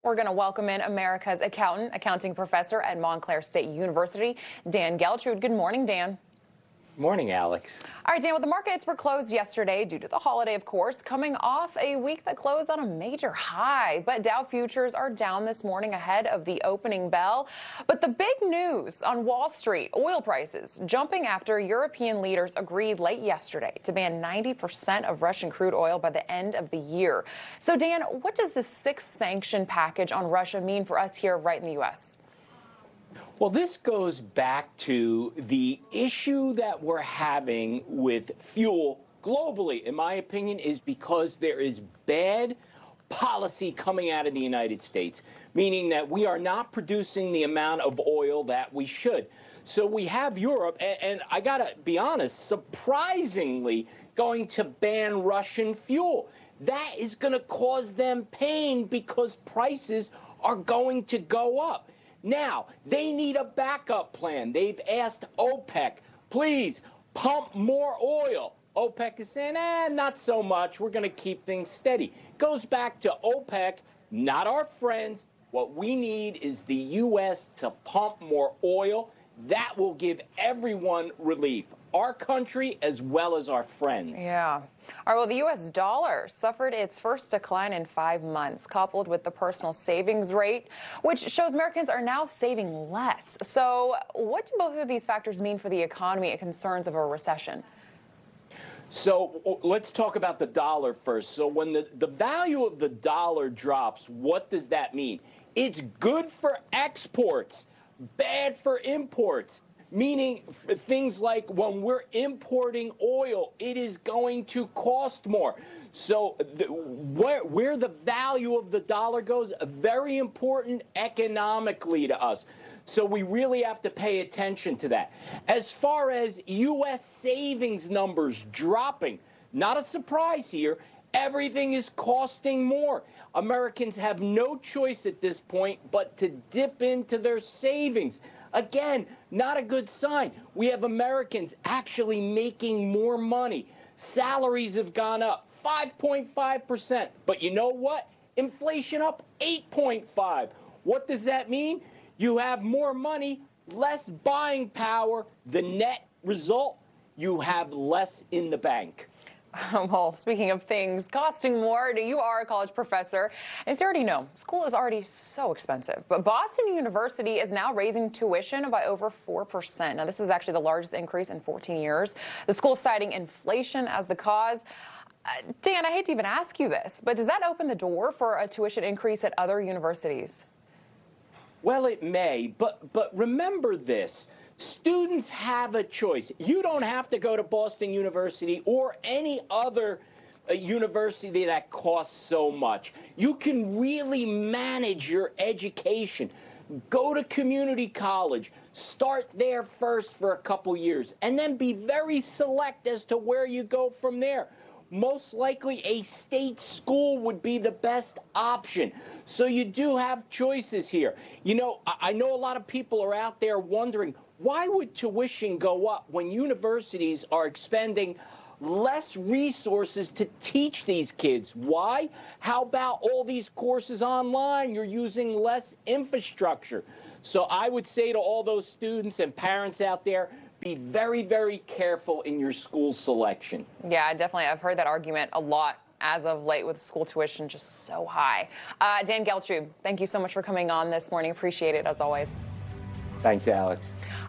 We're going to welcome in America's accounting professor at Montclair State University, Dan Geltrude. Good morning, Dan. Morning, Alex. All right, Dan, well, the markets were closed yesterday due to the holiday, of course, coming off a week that closed on a major high. But Dow futures are down this morning ahead of the opening bell. But the big news on Wall Street, oil prices jumping after European leaders agreed late yesterday to ban 90% of Russian crude oil by the end of the year. So, Dan, what does the sixth sanction package on Russia mean for us here right in the U.S.? Well, this goes back to the issue that we're having with fuel globally, in my opinion, is because there is bad policy coming out of the United States, meaning that we are not producing the amount of oil that we should. So we have Europe, and I got to be honest, surprisingly going to ban Russian fuel. That is going to cause them pain because prices are going to go up. Now, they need a backup plan. They've asked OPEC, please pump more oil. OPEC is saying, not so much. We're going to keep things steady. Goes back to OPEC, not our friends. What we need is the U.S. to pump more oil. That will give everyone relief, our country as well as our friends. Yeah. All right, well, the U.S. dollar suffered its first decline in 5 months, coupled with the personal savings rate, which shows Americans are now saving less. So what do both of these factors mean for the economy and concerns of a recession? So let's talk about the dollar first. So when the value of the dollar drops, what does that mean? It's good for exports, bad for imports. Meaning things like when we're importing oil, it is going to cost more. So where the value of the dollar goes, very important economically to us. So we really have to pay attention to that. As far as U.S. savings numbers dropping, not a surprise here. Everything is costing more. Americans have no choice at this point but to dip into their savings. Again, not a good sign. We have Americans actually making more money. Salaries have gone up 5.5%. But you know what? Inflation up 8.5%. What does that mean? You have more money, less buying power. The net result, you have less in the bank. Well, speaking of things costing more, you are a college professor. As you already know, school is already so expensive. But Boston University is now raising tuition by over 4%. Now, this is actually the largest increase in 14 years. The school citing inflation as the cause. Dan, I hate to even ask you this, but does that open the door for a tuition increase at other universities? Well, it may, but remember this. Students have a choice. You don't have to go to Boston University or any other university that costs so much. You can really manage your education. Go to community college. Start there first for a couple years, and then be very select as to where you go from there. Most likely a state school would be the best option. So you do have choices here. You know, I know a lot of people are out there wondering, why would tuition go up when universities are expending less resources to teach these kids? Why? How about all these courses online? You're using less infrastructure. So I would say to all those students and parents out there, be very, very careful in your school selection. Yeah, definitely. I've heard that argument a lot as of late with school tuition just so high. Dan Geltrude, thank you so much for coming on this morning. Appreciate it as always. Thanks, Alex.